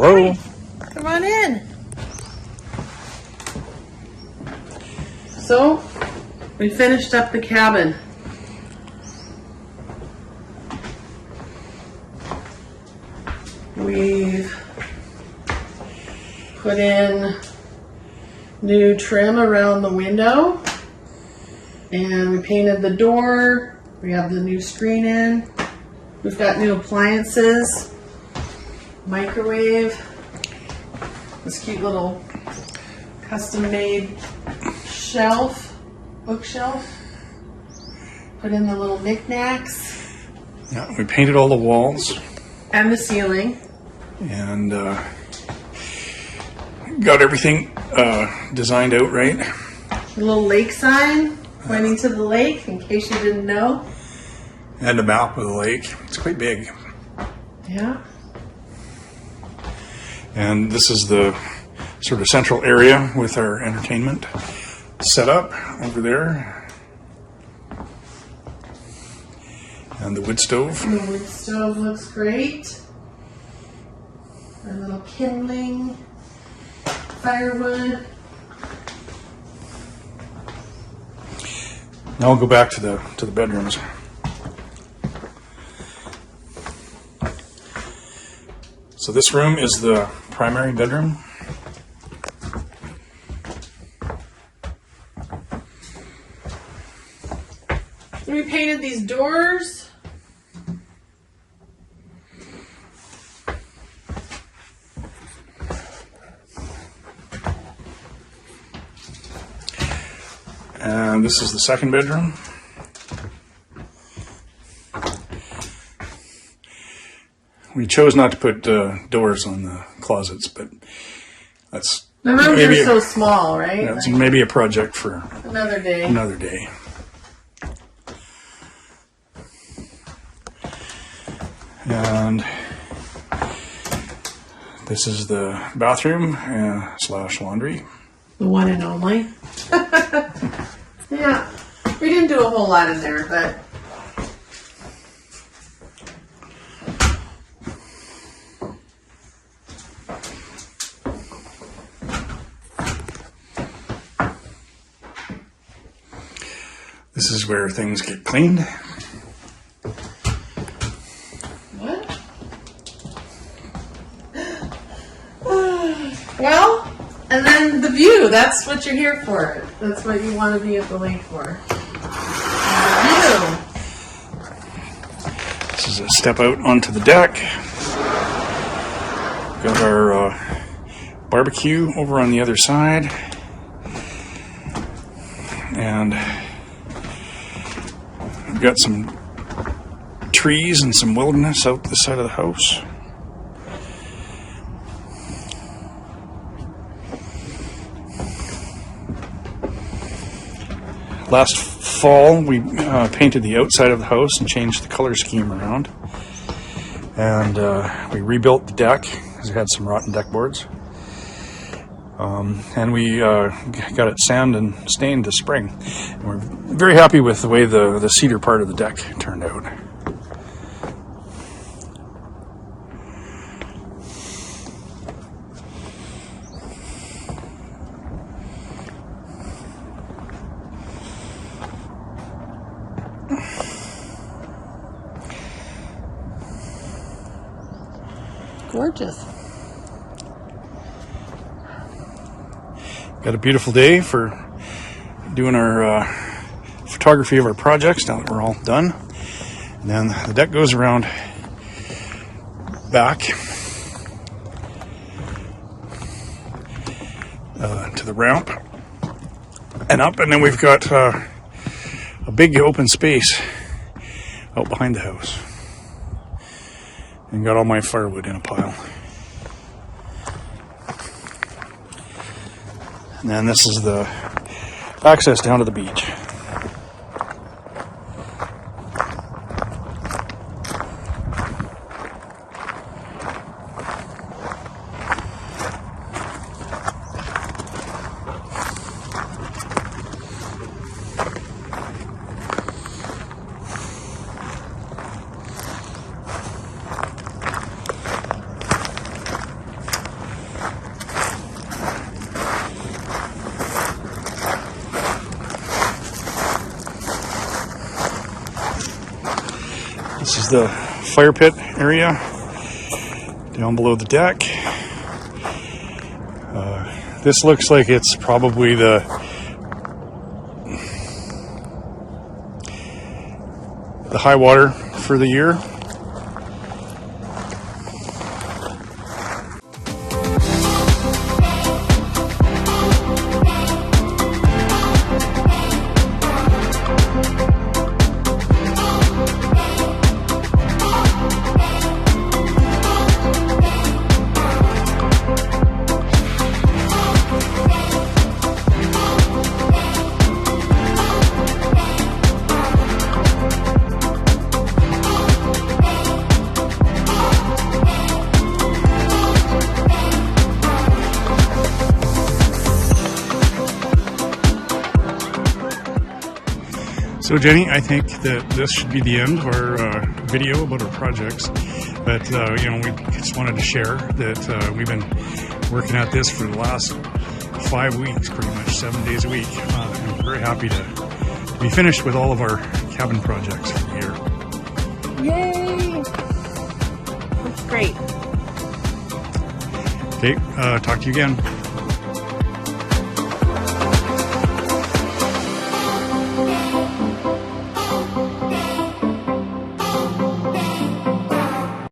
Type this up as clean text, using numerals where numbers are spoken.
Hello. Hi. Come on in. So, we finished up the cabin. We've put in new trim around the window, and we painted the door. We have the new screen in. We've got new appliances, microwave, this cute little custom-made shelf, bookshelf. Put in the little knickknacks. Yeah, we painted all the walls And the ceiling. and got everything designed out right. A little lake sign pointing to the lake, in case you didn't know. And a map of the lake. It's quite big. Yeah. And this is the sort of central area with our entertainment set up over there. And the wood stove. The wood stove looks great. Our little kindling, firewood. Now I'll go back to the bedrooms. So this room is the primary bedroom. We painted these doors. And this is the second bedroom. We chose not to put doors on the closets, but that's The rooms maybe are so small, right? that's maybe a project for Another day. another day. And this is the bathroom slash laundry. The one and only. Yeah. We didn't do a whole lot in there, but This is where things get cleaned. what? Well, and then the view. That's what you're here for. That's what you want to be at the lake for. The view. This is a step out onto the deck. Got our barbecue over on the other side. And we've got some trees and some wilderness out the side of the house. Last fall, we painted the outside of the house and changed the color scheme around. And we rebuilt the deck because it had some rotten deck boards. And we got it sanded and stained this spring. And we're very happy with the way the cedar part of the deck turned out. Gorgeous. Got a beautiful day for doing our photography of our projects now that we're all done. And then the deck goes around back to the ramp and up, and then we've got a big open space out behind the house. And got all my firewood in a pile. And then this is the access down to the beach. This is the fire pit area down below the deck. This looks like it's probably the high water for the year. So Jenny, I think that this should be the end of our video about our projects. But you know, we just wanted to share that we've been working at this for the last 5 weeks, pretty much 7 days a week. And we're very happy to be finished with all of our cabin projects for the year. Yay! That's great. Okay, talk to you again.